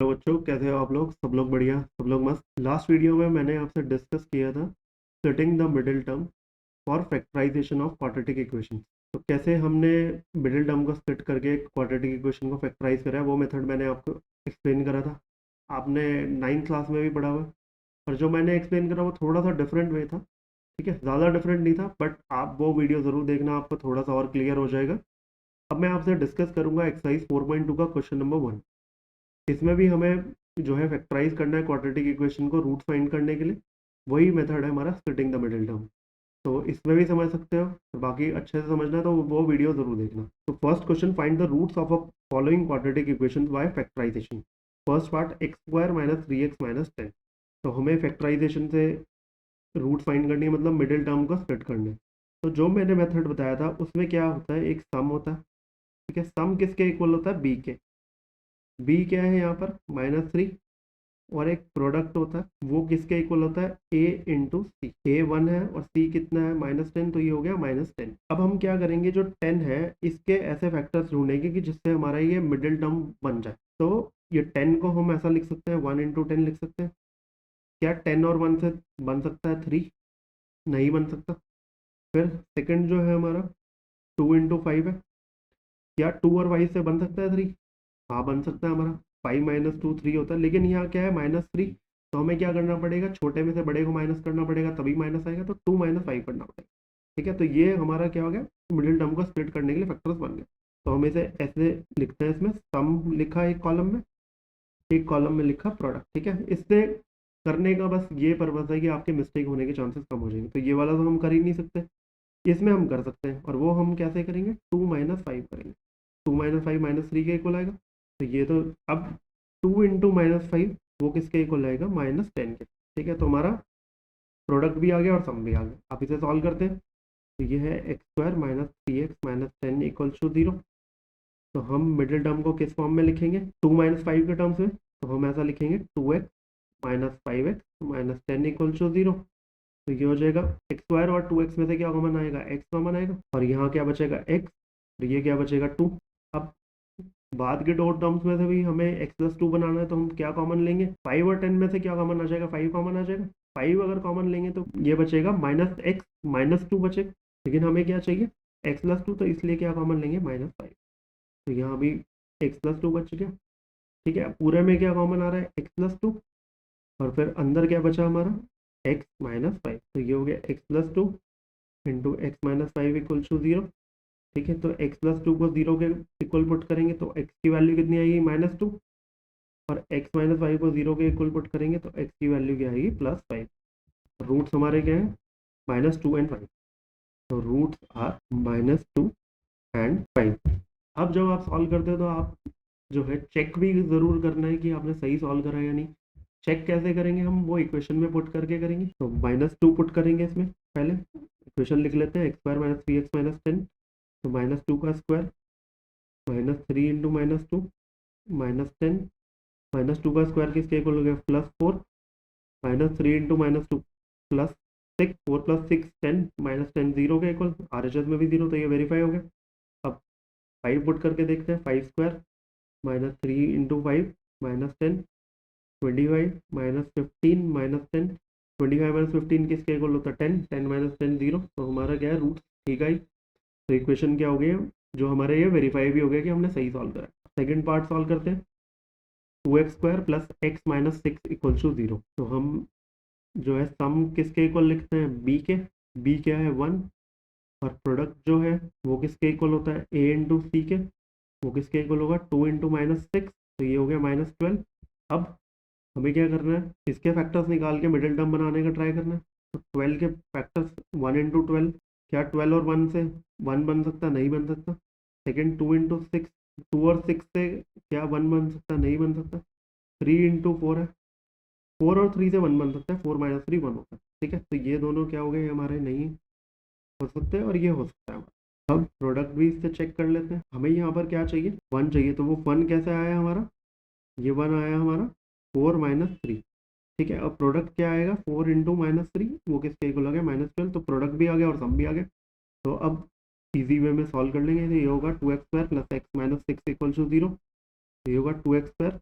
Hello बच्चों, कैसे हो आप लोग? सब लोग बढ़िया, सब लोग मस्त। लास्ट वीडियो में मैंने आपसे डिस्कस किया था setting the middle term for factorization of quadratic equation. तो कैसे हमने मिडिल टर्म को स्प्लिट करके क्वाड्रेटिक इक्वेशन को फैक्टराइज करा है, वो मेथड मैंने आपको एक्सप्लेन करा था। आपने 9th क्लास में भी पढ़ा हुआ है। और जो मैंने एक्सप्लेन करा वो थोड़ा सा डिफरेंट वे था। ठीक है, ज़्यादा डिफरेंट नहीं था, बट आप वो वीडियो ज़रूर देखना, आपको थोड़ा सा और क्लियर हो जाएगा। अब मैं आपसे डिस्कस करूंगा एक्सरसाइज 4.2 का क्वेश्चन नंबर 1। इसमें भी हमें जो है फैक्टराइज करना है क्वाड्रेटिक इक्वेशन को रूट फाइंड करने के लिए। वही मेथड है हमारा स्प्लिटिंग द मिडिल टर्म। तो इसमें भी समझ सकते हो, तो बाकी अच्छे से समझना है तो वो वीडियो जरूर देखना। तो first question, find the roots of a following quadratic equation by factorisation. First part, x square minus 3x minus 10। तो हमें फैक्टराइजेशन से रूट फाइंड करनी है, मतलब मिडिल टर्म को स्प्लिट करना है। तो जो मैंने मेथड बताया था उसमें क्या होता है, एक सम होता है। ठीक है, सम किसके इक्वल होता है? बी के। बी क्या है यहाँ पर? -3। और एक प्रोडक्ट होता है, वो किसके इक्वल होता है? ए इंटू सी। ए 1 है और सी कितना है? -10। तो ये हो गया -10। अब हम क्या करेंगे, जो 10 है इसके ऐसे फैक्टर्स ढूंढेंगे कि जिससे हमारा ये मिडिल टर्म बन जाए। तो ये 10 को हम ऐसा लिख सकते हैं, 1 × 10 लिख सकते हैं। क्या 10 और 1 से बन सकता है 3? नहीं बन सकता। फिर सेकंड जो है हमारा 2 × 5 है। क्या 2 और 5 से बन सकता है 3? हाँ बन सकता है हमारा। 5 - 2 3 होता है, लेकिन यहाँ क्या है? -3। तो हमें क्या करना पड़ेगा? छोटे में से बड़े को माइनस करना पड़ेगा, तभी माइनस आएगा। तो 2 - 5 करना पड़ेगा। ठीक है, तो ये हमारा क्या हो गया? मिडिल टर्म को स्प्लिट करने के लिए फैक्टर्स बन गए। तो हम इसे ऐसे लिखते हैं, इसमें सम लिखा एक कॉलम में, एक कॉलम में लिखा प्रोडक्ट। ठीक है, इससे करने का बस ये पर्पज है कि आपके मिस्टेक होने के चांसेस कम हो जाएंगे। तो ये वाला तो हम कर ही नहीं सकते, इसमें हम कर सकते हैं। और वो हम कैसे करेंगे? 2 - 5 करेंगे। 2 - 5 -3 के इक्वल आएगा। तो ये तो अब 2 × -5 वो किसके इक्वल आएगा? -10 के। ठीक है, तो हमारा प्रोडक्ट भी आ गया और सम भी आ गया। आप इसे सॉल्व करते हैं तो ये है x square minus 3x - 10 equal to 0। तो हम मिडिल टर्म को किस फॉर्म में लिखेंगे? 2 - 5 के टर्म्स में। तो हम ऐसा लिखेंगे 2x - 5x - 10 इक्वल टू 0। तो ये हो जाएगा एक्स स्क्वायर, और 2x में से क्या कॉमन आएगा? एक्स कॉमन आएगा, और यहाँ क्या बचेगा? एक्स। और ये क्या बचेगा? 2। अब बाद के दो टर्म्स में से भी हमें x+2 बनाना है, तो हम क्या कॉमन लेंगे? 5 और 10 में से क्या कॉमन आ जाएगा? 5 कॉमन आ जाएगा। 5 अगर कॉमन लेंगे तो ये बचेगा -x - 2 बचेगा। लेकिन हमें क्या चाहिए? x+2, तो इसलिए क्या कॉमन लेंगे? -5। तो यहाँ भी x+2 बच गया। ठीक है, पूरे में क्या कॉमन आ रहा है? x+2। और फिर अंदर क्या बचा हमारा? x - 5। तो ये हो गया x+2 into x - 5 equal to 0। ठीक है, तो x+2 को 0 के इक्वल पुट करेंगे तो x की वैल्यू कितनी आएगी? -2। और x - 5 को 0 के इक्वल पुट करेंगे तो x की वैल्यू क्या आएगी? +5। रूट्स हमारे क्या है? -2 एंड 5। तो रूट्स आर -2 एंड 5। अब जब आप सॉल्व करते हो तो आप जो है चेक भी ज़रूर करना है कि आपने सही सॉल्व करा है या नहीं। चेक कैसे करेंगे? हम वो इक्वेशन में पुट करके करेंगे। तो -2 पुट करेंगे इसमें। पहले इक्वेशन लिख लेते हैं, एक्स स्क्वायर माइनस 3x - 10। तो -2 का स्क्वायर -3 इंटू -2 -10। -2 का स्क्वायर किसके इक्वल हो गया? +4। -3 इंटू -2 +6। 4 + 6 10। -10 0 के इक्वल। RHS में भी 0, तो ये वेरीफाई हो गया। अब 5 पुट करके देखते हैं। 5 स्क्वायर -3 इंटू 5 -10 25 -15 -10। 25 -15 किसके इक्वल होता है? 10। 10 - 10 0। तो हमारा क्या है? रूट ठीक है। तो इक्वेशन क्या हो गई? जो हमारे ये वेरीफाई भी हो गया कि हमने सही सॉल्व करा। सेकंड पार्ट सॉल्व करते हैं। 2x² + x - 6 equal to 0। तो हम जो है सम किसके इक्वल लिखते हैं? बी के। बी क्या है? 1। और प्रोडक्ट जो है वो किसके इक्वल होता है? ए इंटू सी के। वो किसके इक्वल होगा? 2 × -6। तो ये हो गया -12। अब हमें क्या करना है? इसके फैक्टर्स निकाल के मिडिल टर्म बनाने का ट्राई करना है। तो 12 के फैक्टर्स 1 × 12। क्या 12 और 1 से 1 बन सकता? नहीं बन सकता। सेकेंड 2 × 6। 2 और 6 से क्या 1 बन सकता? नहीं बन सकता। 3 × 4 है। 4 और 3 से 1 बन सकता है। 4 - 3 1 होता है। ठीक है, तो ये दोनों क्या हो गए हमारे? नहीं हो सकते, और ये हो सकता है। अब प्रोडक्ट भी इससे चेक कर लेते हैं। हमें यहाँ पर क्या चाहिए? 1 चाहिए। तो वो 1 कैसे आया हमारा? ये 1 आया हमारा 4 - 3। ठीक है, अब प्रोडक्ट क्या आएगा? 4 इंटू -3, वो किसके इक्वल हो गया? -12। तो प्रोडक्ट भी आ गया और सम भी आ गया। तो अब इजी वे में सॉल्व कर लेंगे। तो ये होगा 2x² + x - 6 इक्वल टू 0। ये होगा 2x²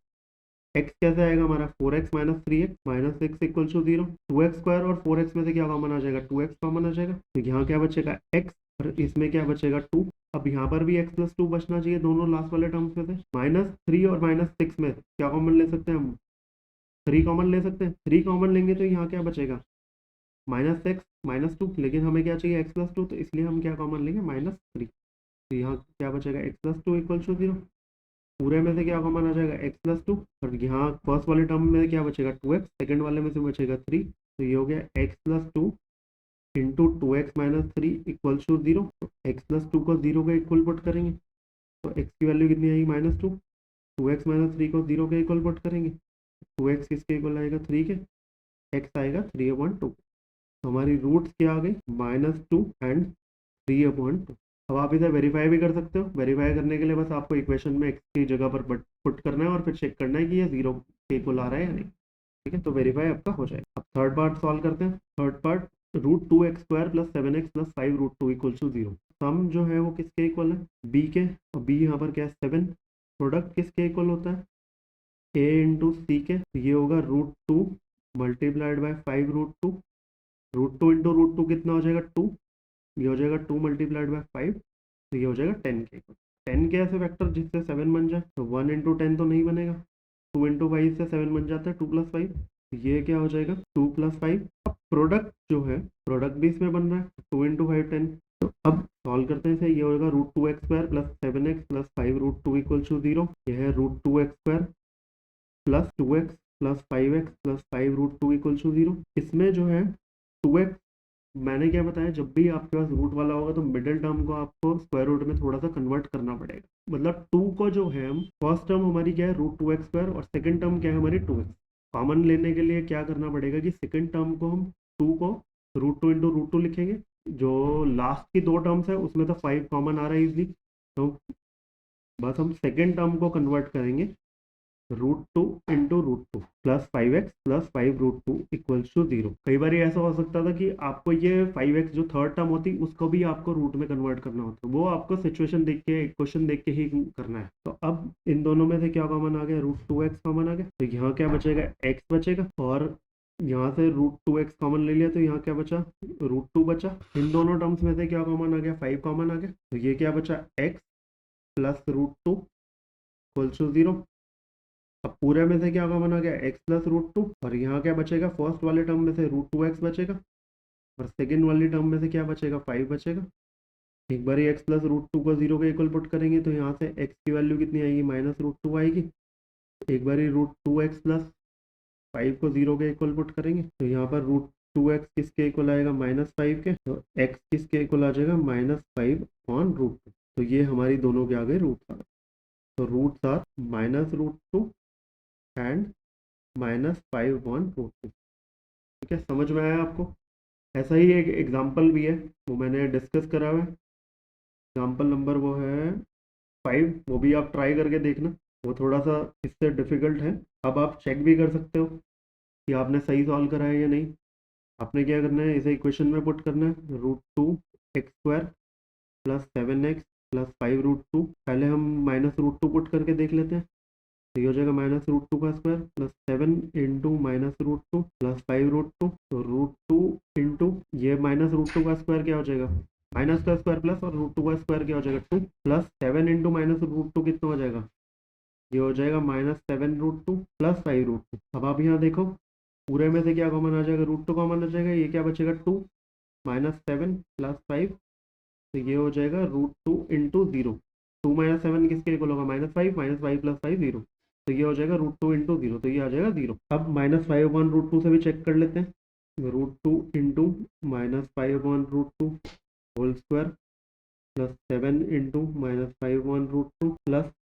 x कैसे आएगा हमारा 4x minus 3x minus 6 equal to 0। 2x square और 4x में से क्या कॉमन आ जाएगा, 2x कॉमन आ जाएगा, तो यहाँ क्या बचेगा x और इसमें क्या बचेगा 2। अब यहाँ पर भी x प्लस 2 बचना चाहिए दोनों लास्ट वाले टर्म्स में से। -3 और -6 में क्या कॉमन ले सकते हैं हम, 3 कॉमन ले सकते हैं। 3 कॉमन लेंगे तो यहाँ क्या बचेगा -x -2, लेकिन हमें क्या चाहिए x प्लस 2, तो इसलिए हम क्या कॉमन लेंगे -3। तो यहाँ क्या बचेगा x प्लस 2 इक्वल टू 0। पूरे में से क्या कॉमन आ जाएगा x प्लस 2, और यहाँ फर्स्ट वाले टर्म में क्या बचेगा 2x, सेकंड वाले में से बचेगा 3। तो ये हो गया x plus 2 into 2x minus 3 equal to 0। तो x प्लस 2 को 0 के इक्वल पुट करेंगे तो x की वैल्यू कितनी आएगी -2। 2x माइनस 3 को 0 के इक्वल पुट करेंगे, 2x किसके इक्वल आएगा 3 के, x आएगा 3/2। तो हमारी रूट्स क्या आ गई -2 एंड 3/2। अब आप इसे वेरीफाई भी कर सकते हो। वेरीफाई करने के लिए बस आपको इक्वेशन में x की जगह पर पुट करना है और फिर चेक करना है कि ये 0 के इक्वल आ रहा है या नहीं। ठीक है, तो वेरीफाई आपका हो जाएगा। अब थर्ड पार्ट सॉल्व करते हैं। Third part √2x² + 7x + 5√2 = 0। सम जो है वो किसके इक्वल है, b के, और b यहाँ पर क्या है 7। प्रोडक्ट किसके इक्वल होता है, a इंटू सी के। ये होगा √2 मल्टीप्लाइड बाय 5√2। √2 इंटू √2 कितना हो जाएगा 2, ये हो जाएगा 2 मल्टीप्लाइड बाय 5, तो ये हो जाएगा 10 के इक्वल। 10 के ऐसे वेक्टर जिससे 7 बन जाए, तो 1 इंटू 10 तो नहीं बनेगा, 2 इंटू 5 से 7 बन जाता है, 2 + 5, ये क्या हो जाएगा 2 + 5। अब प्रोडक्ट जो है, प्रोडक्ट भी इसमें बन रहा है, 2 इंटू 5 10। तो अब सॉल्व करते हैं इसे, ये होगा √2x² + 7x + 5√2 = 0। यह है √2x² + 2x + 5x + 5√2 = 0। इसमें जो है 2x, मैंने क्या बताया, जब भी आपके पास रूट वाला होगा तो मिडिल टर्म को आपको स्क्वायर रूट में थोड़ा सा कन्वर्ट करना पड़ेगा। मतलब 2 को जो है हम, फर्स्ट टर्म हमारी क्या है √2x² और सेकंड टर्म क्या है हमारी 2x। कॉमन लेने के लिए क्या करना पड़ेगा कि सेकंड टर्म को हम 2 को √2 इंटू √2 लिखेंगे। जो लास्ट की 2 टर्म्स है उसमें तो 5 कॉमन आ रहा है इजली, तो बस हम सेकेंड टर्म को कन्वर्ट करेंगे √2 इंटू √2 + 5x + 5√2 = 0। कई बार ऐसा हो सकता था कि आपको ये 5x जो थर्ड टर्म होती उसको भी आपको रूट में कन्वर्ट करना होता, वो आपको सिचुएशन देख के, क्वेश्चन देख के ही करना है। तो अब इन दोनों में से क्या कॉमन आ गया, √2x कॉमन आ गया, तो यहाँ क्या बचेगा x बचेगा, और यहाँ से √2x कॉमन ले लिया तो यहाँ क्या बचा √2 बचा। इन दोनों टर्म्स में से क्या कॉमन आ गया 5 कॉमन आ गया, तो ये क्या बचा x + √2 = 0। अब पूरे में से क्या कॉमन आ गया x + √2, और यहाँ क्या बचेगा फर्स्ट वाले टर्म में से √2x बचेगा, और सेकंड वाली टर्म में से क्या बचेगा 5 बचेगा। एक बार x + √2 को 0 के इक्वल पुट करेंगे तो यहाँ से x की वैल्यू कितनी आएगी -√2 आएगी। एक बार √2x + 5 को 0 के इक्वल पुट करेंगे तो यहाँ पर √2x किसके इक्वल आएगा -5 के, तो x किसके इक्वल आ जाएगा -5/√2। तो ये हमारी दोनों के आ गए रूट्स आ गए। तो रूट्स आर -√2 एंड -5/√2। ठीक है, समझ में आया आपको। ऐसा ही एक एग्जाम्पल भी है, वो मैंने डिस्कस करा हुआ है। एग्जाम्पल नंबर वो है 5, वो भी आप ट्राई करके देखना, वो थोड़ा सा इससे डिफिकल्ट है। अब आप चेक भी कर सकते हो कि आपने सही सॉल्व करा है या नहीं। आपने क्या करना है, इसे इक्वेशन में पुट करना है, √2x² + 7x + 5√2। पहले हम -√2 पुट करके देख लेते हैं, तो ये हो जाएगा -√2 का स्क्वायर + 7 इंटू -√2 + 5√2। तो √2 इंटू ये -√2 का स्क्वायर क्या हो जाएगा, माइनस का स्क्वायर प्लस, और √2 का स्क्वायर क्या हो जाएगा 2, + 7 इंटू -√2 कितना हो जाएगा, ये हो जाएगा -7√2 + 5√2। अब आप यहाँ देखो पूरे में से क्या कॉमन आ जाएगा, √2 कॉमन आ जाएगा, ये क्या बचेगा 2 -7 + 5, तो ये हो जाएगा √2 इंटू 0। 2 - 7 किसके इक्वल होगा -5, -5 + 5 0, तो ये हो जाएगा √2 इंटू 0, तो ये आ जाएगा 0। अब -5/√2 से भी चेक कर लेते हैं, √2 इंटू -5/√2 होल स्क्वायर + 7 इंटू -5/√2 +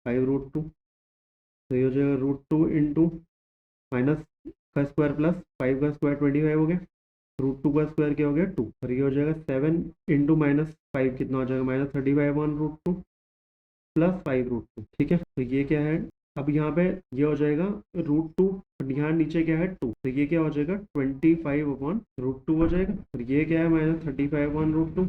5√2, तो ये हो जाएगा √2 इंटू माइनस का स्क्वायर प्लस 5 का स्क्वायर 25 हो गया, √2 का स्क्वायर क्या हो गया 2, और ये हो जाएगा 7 इंटू -5 कितना हो जाएगा -35/√2 + 5√2। ठीक है, तो ये क्या है, अब यहाँ पे ये हो जाएगा √2, और यहाँ नीचे क्या है 2, तो ये क्या हो जाएगा 25/√2 हो जाएगा, और ये क्या है -35/√2,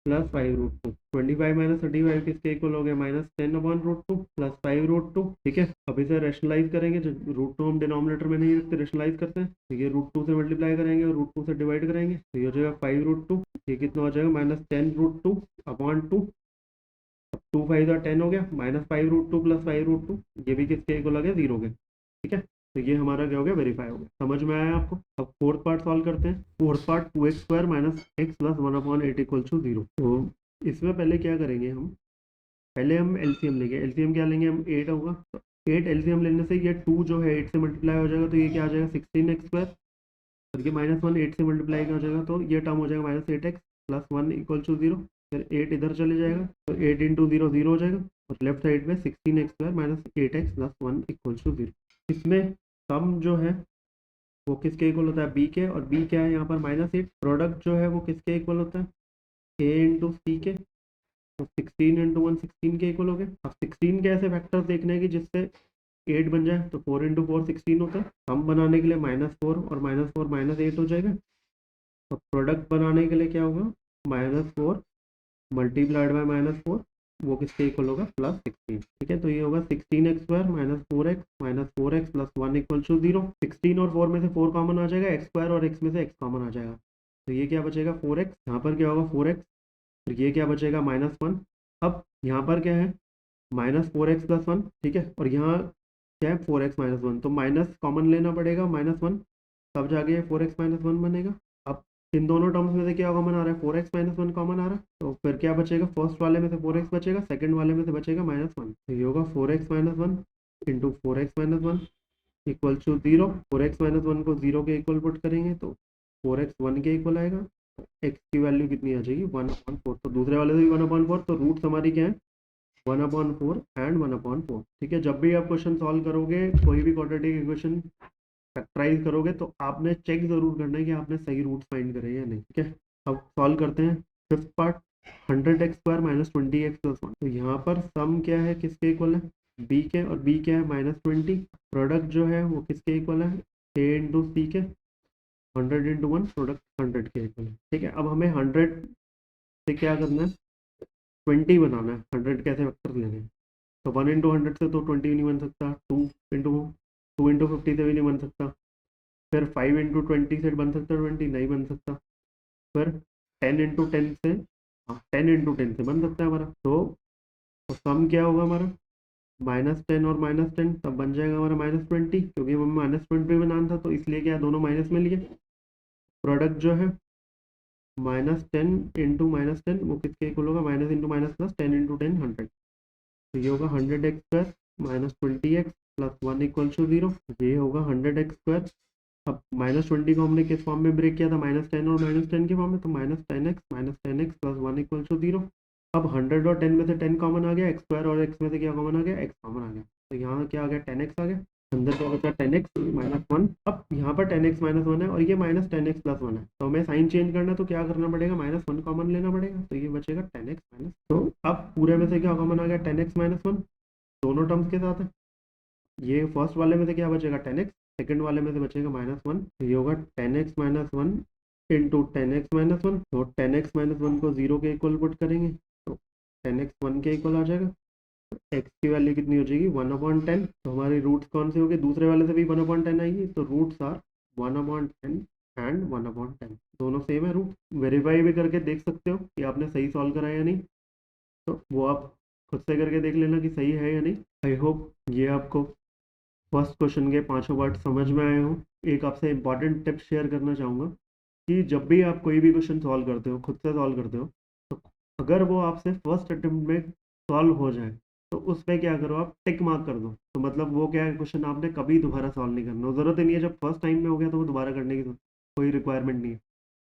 प्लस 5√2। 25 माइनस 35 किसके इक्वल हो गया? -10/√2 प्लस 5√2। ठीक है, अब इसे रेशनलाइज करेंगे, जो √2 हम डिनोमिनेटर में नहीं रखते, रेशनलाइज करते हैं, तो ये √2 से मल्टीप्लाई करेंगे और √2 से डिवाइड करेंगे, तो ये हो जाएगा 5√2। ये कितना हो जाएगा? -10√2/2। अब 2 5 10 हो गया, -5√2 प्लस 5√2, ये भी किसके इक्वल हो गया? 0 के। ठीक है, तो ये हमारा क्या हो गया? वेरीफाई हो गया। समझ में आया आपको? अब फोर्थ पार्ट सॉल्व करते हैं। Fourth part 2x² minus x plus 1/8 equal to 0। तो इसमें पहले क्या करेंगे हम? पहले हम एलसीएम लेंगे। एलसीएम क्या लेंगे हम? 8 होगा, तो 8 एलसीएम लेने से ये 2 जो है 8 से मल्टीप्लाई हो जाएगा, तो ये क्या आ जाएगा? 16x²। और ये -1 8 से मल्टीप्लाई हो जाएगा, तो ये टर्म हो जाएगा -8x प्लस 1 इक्वल टू 0। फिर 8 इधर चले जाएगा, तो 8 इंटू 0 0 हो जाएगा, और लेफ्ट साइड में 16x² minus 8x plus 1 equal to 0। इसमें सम जो है वो किसके इक्वल होता है? बी के, और बी क्या है यहाँ पर? -8। प्रोडक्ट जो है वो किसके इक्वल होता है? ए इंटू सी के, तो 16 इंटू 1 16 के इक्वल हो गया। अब 16 के ऐसे फैक्टर्स देखने हैं कि जिससे 8 बन जाए, तो 4 इंटू 4 16 होता है। सम बनाने के लिए -4 और -4 -8 हो जाएगा। तो प्रोडक्ट बनाने के लिए क्या होगा? -4 मल्टीप्लाइड बाय -4, वो किसके इक्वल होगा? +16। ठीक है, तो ये होगा 16x² minus 4x minus 4x plus 1 equal to 0। 16 और 4 में से 4 कॉमन आ जाएगा, x² और x में से x कॉमन आ जाएगा, तो ये क्या बचेगा? 4x। यहाँ पर क्या होगा? 4x। फिर ये क्या बचेगा? -1। अब यहाँ पर क्या है? -4x plus 1। ठीक है, और यहाँ क्या है? 4x माइनस 1, तो माइनस कॉमन लेना पड़ेगा, -1, तब जाके ये 4x माइनस 1 बनेगा। अब इन दोनों टर्म्स में से क्या कॉमन आ रहा है? 4x माइनस 1 कॉमन आ रहा है, तो फिर क्या बचेगा? फर्स्ट वाले में से 4x बचेगा, सेकंड वाले में से बचेगा -1, तो ये होगा 4x minus 1 into 4x minus 1 equal to 0। 4x minus 1 को 0 के इक्वल पुट करेंगे, तो 4x 1 के इक्वल आएगा, तो x की वैल्यू कितनी आ जाएगी? 1/4। तो दूसरे वाले से भी 1/4, तो रूट्स हमारी क्या है? 1/4 एंड 1/4। ठीक है, जब भी आप क्वेश्चन सॉल्व करोगे, कोई भी क्वाड्रेटिक इक्वेशन फैक्टराइज करोगे, तो आपने चेक जरूर करना है कि आपने सही रूट फाइंड करे या नहीं। ठीक है, अब सॉल्व करते हैं fifth part. 100x² minus 20x plus 1। तो यहाँ पर सम क्या है? किसके इक्वल है? बी के, और बी क्या है? -20। प्रोडक्ट जो है वो किसके इक्वल है? ए इंटू सी के। 100 इंटू 1, प्रोडक्ट 100 के इक्वल है। ठीक है, अब हमें 100 से क्या करना है? 20 बनाना है। 100 कैसे वेक्टर लेने हैं? तो 1 इंटू 100 से तो 20 नहीं बन सकता, 2 इंटू 50 से भी नहीं बन सकता, फिर 5 इंटू 20 से बन सकता है 20? नहीं बन सकता। फिर 10 इंटू 10 से, हाँ 10 इंटू 10 से बन सकता है हमारा। तो सम क्या होगा हमारा? -10 और -10, तब बन जाएगा हमारा -20, क्योंकि हमें -20 बनाना था, तो इसलिए क्या दोनों माइनस में लिए। प्रोडक्ट जो है -10 इंटू -10, वो किसके इक्वल होगा? Minus into minus plus, 10 into 10 100। तो ये होगा 100x² minus 20x plus 1 equal to 0। ये होगा 100x²। अब -20 को हमने किस फॉर्म में ब्रेक किया था? -10 और -10 के फॉर्म में, तो -10x प्लस 1 इक्वल टू 0। अब 100 और 10 में से 10 कॉमन आ गया, x² और x में से क्या कॉमन आ गया? x कॉमन आ गया, तो यहाँ क्या आ गया? 10x आ गया। अंदर क्या बचा? 10x minus 1। अब यहाँ पर 10x माइनस 1 है, और ये -10x प्लस 1 है, तो हमें साइन चेंज करना है, तो क्या करना पड़ेगा? -1 कॉमन लेना पड़ेगा, तो ये बचेगा 10x माइनस। तो अब पूरे में से क्या कॉमन आ गया? 10x माइनस 1, दोनों टर्म्स के साथ है। ये फर्स्ट वाले में से क्या बचेगा? 10x, सेकंड वाले में से बचेगा -1, तो ये होगा 10x minus 1 into 10x minus 1। तो 10x माइनस 1 को 0 के इक्वल पुट करेंगे, तो 10x 1 के इक्वल आ जाएगा। तो x की वैल्यू कितनी हो जाएगी? 1/10। तो हमारी रूट्स कौन से हो गए? दूसरे वाले से भी 1/10 आएगी, तो रूट्स आर 1/10 एंड 1/10, दोनों सेम है रूट। वेरीफाई भी करके देख सकते हो कि आपने सही सॉल्व करा है या नहीं, तो वो आप खुद से करके देख लेना कि सही है या नहीं। आई होप ये आपको फर्स्ट क्वेश्चन के पांचों पार्ट समझ में आए हो। एक आपसे इंपॉर्टेंट टिप शेयर करना चाहूँगा कि जब भी आप कोई भी क्वेश्चन सॉल्व करते हो, खुद से सॉल्व करते हो, तो अगर वो आपसे फर्स्ट अटेम्प्ट में सॉल्व हो जाए, तो उस पर क्या करो? आप टिक मार्क कर दो, तो मतलब वो क्या है? क्वेश्चन आपने कभी दोबारा सॉल्व नहीं करना, ज़रूरत ही नहीं है। जब फर्स्ट टाइम में हो गया, तो वो दोबारा करने की कोई रिक्वायरमेंट नहीं है।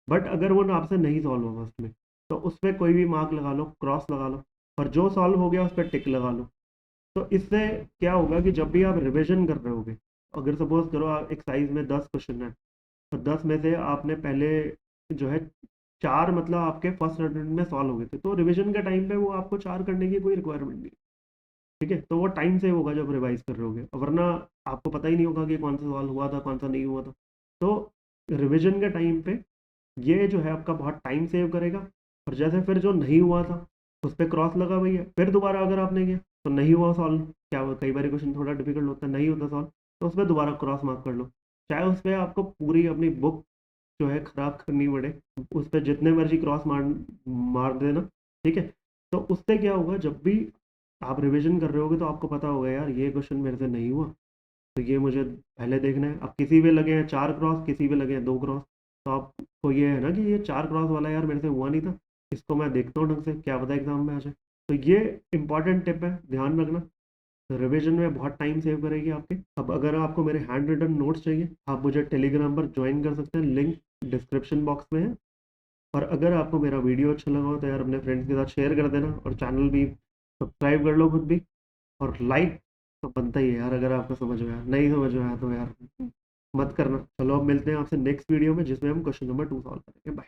बट अगर वो आपसे नहीं सॉल्व हो फर्स्ट में, तो उस पर कोई भी मार्क लगा लो, क्रॉस लगा लो, और जो सॉल्व हो गया उस पर टिक लगा लो। तो इससे क्या होगा कि जब भी आप रिवीजन कर रहे होगे, अगर सपोज करो आप एक साइज में 10 क्वेश्चन है, और 10 में से आपने पहले जो है 4 मतलब आपके फर्स्ट अटेम्प्ट में सॉल्व हो गए थे, तो रिवीजन के टाइम पे वो आपको 4 करने की कोई रिक्वायरमेंट नहीं। ठीक है, तो वो टाइम से होगा जब रिवाइज कर रहे होगे, वरना आपको पता ही नहीं होगा कि कौन सा सॉल्व हुआ था, कौन सा नहीं हुआ था। तो रिवीजन के टाइम पे ये जो है आपका बहुत टाइम सेव करेगा, और जैसे फिर जो नहीं हुआ था उस पर क्रॉस लगा भैया, फिर दोबारा अगर आपने किया तो नहीं हुआ सॉल्व, क्या हुआ, कई बार क्वेश्चन थोड़ा डिफिकल्ट होता है, नहीं होता सॉल्व, तो उस पर दोबारा क्रॉस मार्क कर लो। चाहे उस पर आपको पूरी अपनी बुक जो है खराब करनी पड़े, उस पर जितने मर्जी क्रॉस मार मार देना, ठीक है। तो उससे क्या होगा, जब भी आप रिवीजन कर रहे होगे तो आपको पता होगा यार ये क्वेश्चन मेरे से नहीं हुआ, तो ये मुझे पहले देखना है। अब किसी पे लगे हैं 4 क्रॉस, किसी पे लगे हैं 2 क्रॉस, तो आपको ये है ना कि ये 4 क्रॉस वाला यार मेरे से हुआ नहीं था, इसको मैं देखता हूँ ढंग से, क्या पता एग्जाम में आ जाए। तो ये इंपॉर्टेंट टिप है, ध्यान रखना, रिवीजन में बहुत टाइम सेव करेगी आपके। अब अगर आपको मेरे हैंड रिटन नोट्स चाहिए, आप मुझे टेलीग्राम पर ज्वाइन कर सकते हैं, लिंक डिस्क्रिप्शन बॉक्स में है। और अगर आपको मेरा वीडियो अच्छा लगा हो तो यार अपने फ्रेंड्स के साथ शेयर कर देना, और चैनल भी सब्सक्राइब कर लो खुद भी, और लाइक तो बनता ही है यार, अगर आपको समझ में आया, नहीं समझ में आया तो यार मत करना। चलो अब मिलते हैं आपसे नेक्स्ट वीडियो में, जिसमें हम क्वेश्चन नंबर 2 सॉल्व करेंगे। बाय।